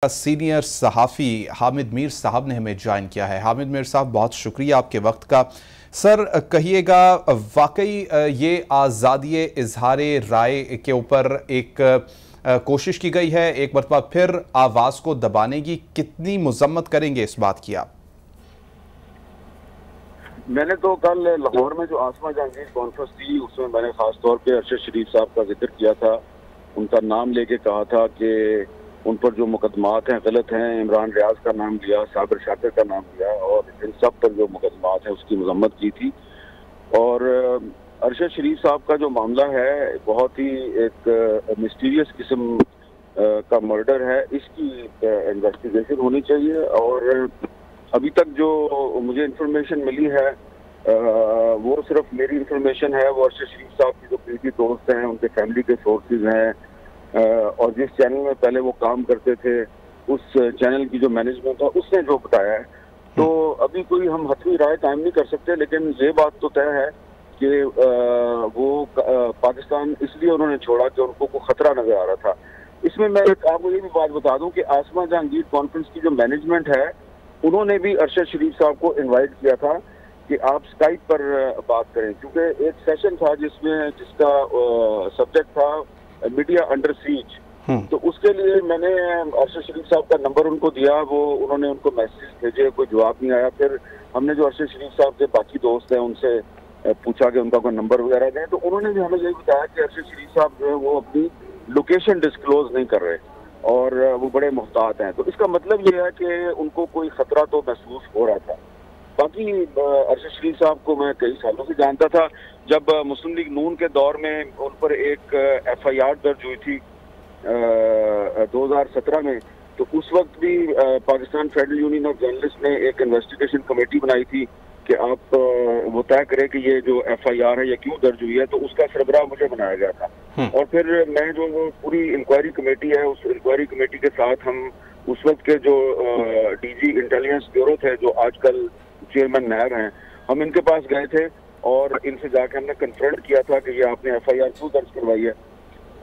Senior सहाफ़ी हामिद मीर साहब ने हमें ज्वाइन किया है। हामिद मीर साहब, बहुत शुक्रिया आपके वक्त का। सर कहिएगा, वाकई ये आज़ादी इजहार राय के ऊपर एक कोशिश की गई है, एक मरतबा फिर आवाज़ को दबाने की, कितनी मजम्मत करेंगे इस बात की आप? मैंने तो कल लाहौर में जो आसमा जहांगीर कॉन्फ्रेंस थी उसमें मैंने खास तौर पे अरशद शरीफ साहब का जिक्र किया था। उनका नाम लेके कहा था कि उन पर जो मुकदमात हैं गलत हैं। इमरान रियाज का नाम लिया, साबिर शाकिर का नाम लिया और इन सब पर जो मुकदमात हैं उसकी मजम्मत की थी। और अरशद शरीफ साहब का जो मामला है बहुत ही एक मिस्टीरियस किस्म का मर्डर है। इसकी इन्वेस्टिगेशन होनी चाहिए। और अभी तक जो मुझे इन्फॉर्मेशन मिली है वो सिर्फ मेरी इन्फॉर्मेशन है। वो अरशद शरीफ साहब की जो करीबी दोस्त हैं, उनके फैमिली के सोर्सेज हैं, और जिस चैनल में पहले वो काम करते थे उस चैनल की जो मैनेजमेंट है उसने जो बताया है। तो अभी कोई हम हतमी राय कायम नहीं कर सकते, लेकिन ये बात तो तय है कि वो पाकिस्तान इसलिए उन्होंने छोड़ा कि उनको कोई खतरा नजर आ रहा था। इसमें मैं आपको ये भी बात बता दूं कि आसमा जहांगीर कॉन्फ्रेंस की जो मैनेजमेंट है उन्होंने भी अरशद शरीफ साहब को इनवाइट किया था कि आप स्काइप पर बात करें, क्योंकि एक सेशन था जिसका सब्जेक्ट था मीडिया अंडर सीज। तो उसके लिए मैंने अरशद शरीफ साहब का नंबर उनको दिया, वो उन्होंने उनको मैसेज भेजे, कोई जवाब नहीं आया। फिर हमने जो अरशद शरीफ साहब के बाकी दोस्त हैं उनसे पूछा कि उनका कोई नंबर वगैरह दें, तो उन्होंने भी हमें यही बताया कि अरशद शरीफ साहब जो है वो अपनी लोकेशन डिस्क्लोज नहीं कर रहे और वो बड़े मुहतात हैं। तो इसका मतलब ये है कि उनको कोई खतरा तो महसूस हो रहा था। बाकी अरशद शरीफ साहब को मैं कई सालों से जानता था। जब मुस्लिम लीग नून के दौर में उन पर एक FIR दर्ज हुई थी 2017 में, तो उस वक्त भी Pakistan federal union of journalist ने एक इन्वेस्टिगेशन कमेटी बनाई थी कि आप वो तय करें कि ये जो FIR है ये क्यों दर्ज हुई है। तो उसका सरबराह मुझे बनाया गया था। और फिर मैं जो पूरी इंक्वायरी कमेटी है उस इंक्वायरी कमेटी के साथ हम उस वक्त के जो DG इंटेलिजेंस ब्यूरो थे, जो आजकल चेयरमैन नायब हैं, हम इनके पास गए थे और इनसे जाके हमने कन्फ्रंट किया था कि ये आपने FIR क्यों दर्ज करवाई है।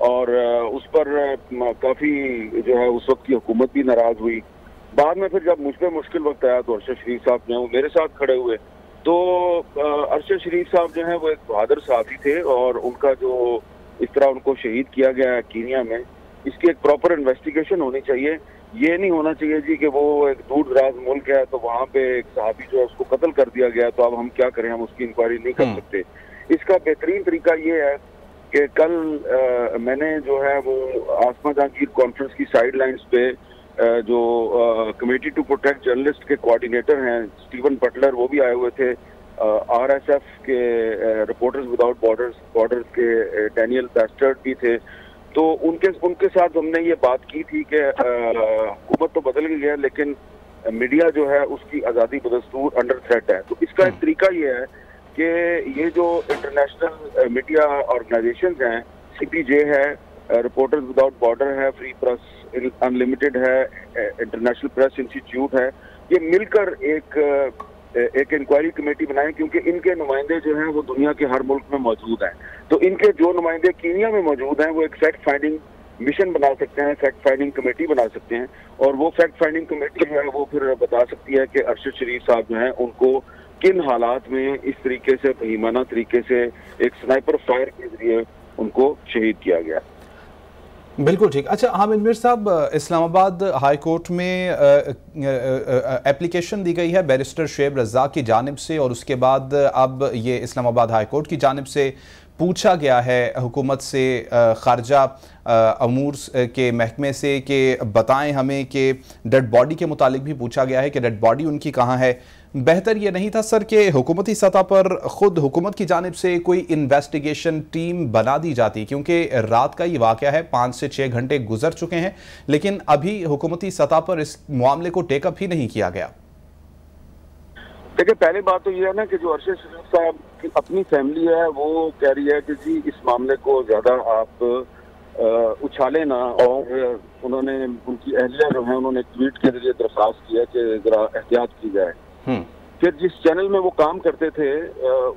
और उस पर काफी जो है उस वक्त की हुकूमत भी नाराज हुई। बाद में फिर जब मुझ पर मुश्किल वक्त आया तो अरशद शरीफ साहब जो है वो मेरे साथ खड़े हुए। तो अरशद शरीफ साहब जो है वो एक बहादुर साथी थे और उनका जो इस तरह उनको शहीद किया गया है कीनिया में, इसकी एक प्रॉपर इन्वेस्टिगेशन होनी चाहिए। ये नहीं होना चाहिए जी कि वो एक दूर दराज मुल्क है तो वहाँ पे एक सहाबी जो है उसको कत्ल कर दिया गया तो अब हम क्या करें, हम उसकी इंक्वायरी नहीं कर सकते। इसका बेहतरीन तरीका ये है कि कल मैंने जो है वो आसमा जहांगीर कॉन्फ्रेंस की साइड लाइन्स पे जो कमेटी टू प्रोटेक्ट जर्नलिस्ट के कोऑर्डिनेटर हैं स्टीवन बटलर, वो भी आए हुए थे। RSF के रिपोर्टर्स विदाउट बॉर्डर्स के डैनियल बैस्टर्ड भी थे। तो उनके साथ हमने ये बात की थी कि हुकूमत तो बदल गई है लेकिन मीडिया जो है उसकी आज़ादी बदस्तूर अंडर थ्रेट है। तो इसका एक तरीका ये है कि ये जो इंटरनेशनल मीडिया ऑर्गेनाइजेशंस हैं, CPJ है, रिपोर्टर्स विदाउट बॉर्डर है, फ्री प्रेस अनलिमिटेड है, इंटरनेशनल प्रेस इंस्टीट्यूट है, ये मिलकर एक इंक्वायरी कमेटी बनाए, क्योंकि इनके नुमाइंदे जो हैं वो दुनिया के हर मुल्क में मौजूद हैं। तो इनके जो नुमाइंदे कीनिया में मौजूद हैं वो एक फैक्ट फाइंडिंग मिशन बना सकते हैं, फैक्ट फाइंडिंग कमेटी बना सकते हैं और वो फैक्ट फाइंडिंग कमेटी जो है वो फिर बता सकती है कि अरशद शरीफ साहब जो हैं उनको किन हालात में इस तरीके से बहीमाना तरीके से एक स्नाइपर फायर के जरिए उनको शहीद किया गया। बिल्कुल ठीक। अच्छा हामिद मीर साहब, इस्लामाबाद हाई कोर्ट में एप्लीकेशन दी गई है बैरिस्टर शुएब रज़ाक की जानिब से और उसके बाद अब ये इस्लामाबाद हाई कोर्ट की जानिब से पूछा गया है हुकूमत से, खारजा अमूर के महकमे से, कि बताएं हमें कि डेड बॉडी के मुतालिक भी पूछा गया है कि डेड बॉडी उनकी कहाँ है। बेहतर ये नहीं था सर कि हुकूमती सतह पर खुद हुकूमत की जानिब से कोई इन्वेस्टिगेशन टीम बना दी जाती, क्योंकि रात का ये वाक़या है, 5 से 6 घंटे गुजर चुके हैं लेकिन अभी हुकूमती सतह पर इस मामले को टेकअप ही नहीं किया गया। देखिए, पहली बात तो ये है ना कि जो अरशद शरीफ साहब की अपनी फैमिली है वो कह रही है कि जी इस मामले को ज़्यादा आप उछाले ना, और उन्होंने उनकी अहलिया जो है उन्होंने ट्वीट के जरिए दरख्वास्त की है कि ज़रा एहतियात की जाए। फिर जिस चैनल में वो काम करते थे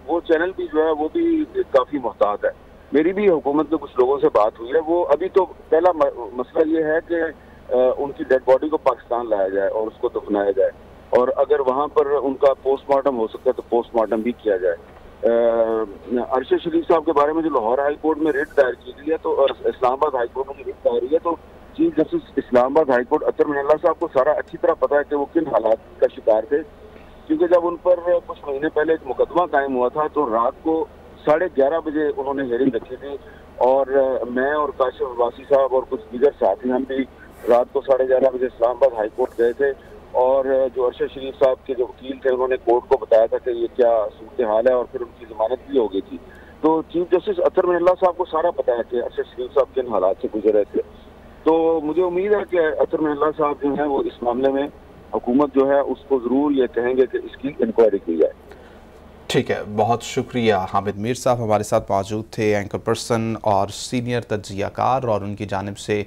वो चैनल भी जो है वो भी काफ़ी मुहतात है। मेरी भी हुकूमत में कुछ लोगों से बात हुई है। वो अभी तो पहला मसला ये है कि उनकी डेड बॉडी को पाकिस्तान लाया जाए और उसको दफनाया जाए, और अगर वहाँ पर उनका पोस्टमार्टम हो सकता है तो पोस्टमार्टम भी किया जाए। अरशद शरीफ साहब के बारे में जो लाहौर हाई कोर्ट में रिट दायर की गई है, तो इस्लामाबाद हाई कोर्ट में जो रिट दायर हुई है, तो chief justice Islamabad high court Athar Minallah साहब को सारा अच्छी तरह पता है कि वो किन हालात का शिकार थे, क्योंकि जब उन पर कुछ महीने पहले एक मुकदमा कायम हुआ था तो रात को 11:30 बजे उन्होंने हेयरिंग रखी थी, और मैं और काशिफ अब्बासी साहब और कुछ दीगर साथी हम भी रात को 11:30 बजे इस्लामाबाद हाई कोर्ट गए थे, और जो अरशद शरीफ साहब के जो वकील थे उन्होंने कोर्ट को बताया था कि ये क्या सूरत हाल है, और फिर उनकी जमानत भी हो गई थी। तो चीफ जस्टिस अतर मिनल्ला साहब को सारा पता है कि अरशद शरीफ साहब किन हालात से गुजर रहे थे। तो मुझे उम्मीद है कि अतर मिनल्ला साहब जो है वो इस मामले में हुकूमत जो है उसको ज़रूर ये कहेंगे कि इसकी इंक्वायरी की जाए। ठीक है, बहुत शुक्रिया। हामिद मीर साहब हमारे साथ मौजूद थे, एंकर पर्सन और सीनियर तज्जियाकार, और उनकी जानिब से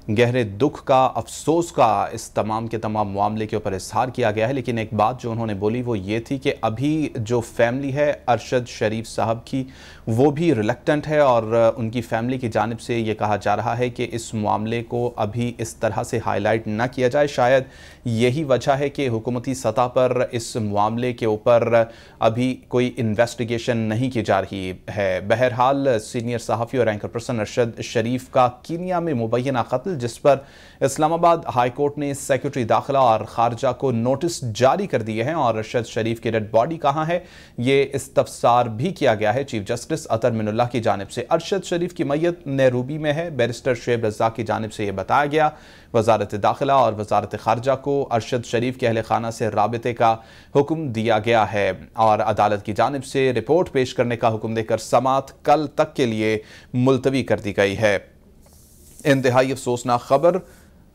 गहरे दुख का, अफसोस का इस तमाम के तमाम मामले के ऊपर इजहार किया गया है। लेकिन एक बात जो उन्होंने बोली वो ये थी कि अभी जो फैमिली है अरशद शरीफ साहब की, वो भी रिलक्टेंट है, और उनकी फैमिली की जानिब से ये कहा जा रहा है कि इस मामले को अभी इस तरह से हाईलाइट ना किया जाए। शायद यही वजह है कि हुकूमती सतह पर इस मामले के ऊपर अभी कोई इन्वेस्टिगेशन नहीं की जा रही है। बहरहाल सीनियर सहाफ़ी और एंकर पर्सन अरशद शरीफ का कीनिया में मुबैना कत्ल, जिस पर इस्लामाबाद हाई कोर्ट ने सेक्रेटरी दाखिला और खारजा को नोटिस जारी कर दिए हैं, और अरशद शरीफ की डेड बॉडी कहाँ है ये इस्तफसार भी किया गया है चीफ जस्टिस अतर मिनुल्लाह की जानिब से। अरशद शरीफ की मैयत नैरोबी में है। बैरिस्टर शुएब रज़ाक की जानिब से यह बताया गया। वजारत दाखिला और वजारत खारजा को अरशद शरीफ के अहल खाना से राबिते का हुक्म दिया गया है, और अदालत की जानिब से रिपोर्ट पेश करने का हुक्म देकर समात कल तक के लिए मुलतवी कर दी गई है। इंतहाई अफसोसनाक खबर,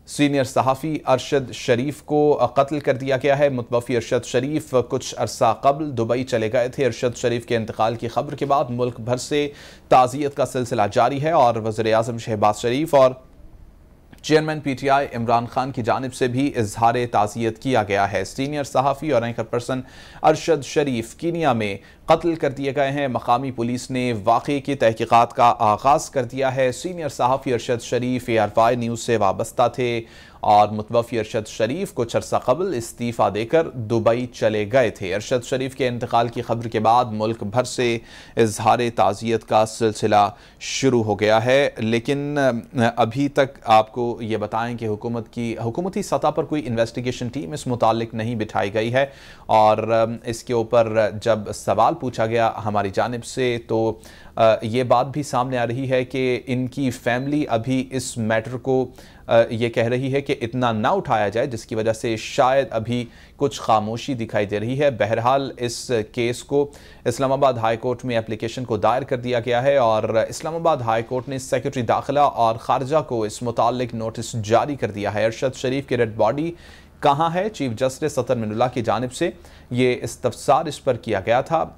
सीनियर सहाफ़ी अरशद शरीफ को कत्ल कर दिया गया है। मुतवफ़ी अरशद शरीफ कुछ अरसा कबल दुबई चले गए थे। अरशद शरीफ के इंतकाल की खबर के बाद मुल्क भर से ताज़ियत का सिलसिला जारी है, और वज़ीर आज़म शहबाज शरीफ और चेयरमैन PTI इमरान खान की जानिब से भी इजहार ताज़ियत किया गया है। सीनियर सहाफ़ी और एंकर पर्सन अरशद शरीफ कीनिया में कत्ल कर दिए गए हैं। मकामी पुलिस ने वाक़े की तहकीक़ात का आगाज़ कर दिया है। सीनियर सहाफ़ी अरशद शरीफ ARY न्यूज़ से वाबस्ता थे, और मुतवफ़ी अरशद शरीफ कुछ अरसा कबल इस्तीफ़ा देकर दुबई चले गए थे। अरशद शरीफ के इंतकाल की खबर के बाद मुल्क भर से इजहार ताज़ियत का सिलसिला शुरू हो गया है। लेकिन अभी तक आपको ये बताएं कि हुकूमती सतह पर कोई इन्वेस्टिगेशन टीम इस मुतालिक नहीं बिठाई गई है, और इसके ऊपर जब सवाल पूछा गया हमारी जानिब से तो ये बात भी सामने आ रही है कि इनकी फैमिली अभी इस मैटर को ये कह रही है कि इतना ना उठाया जाए, जिसकी वजह से शायद अभी कुछ खामोशी दिखाई दे रही है। बहरहाल इस केस को इस्लामाबाद हाई कोर्ट में एप्लीकेशन को दायर कर दिया गया है, और इस्लामाबाद हाई कोर्ट ने सेक्रेटरी दाखिला और खारजा को इस मुतालिक नोटिस जारी कर दिया है। अरशद शरीफ की डेड बॉडी कहाँ है, चीफ जस्टिस अतर मिनुल्लाह की जानिब से ये इस्तफसार इस पर किया गया था।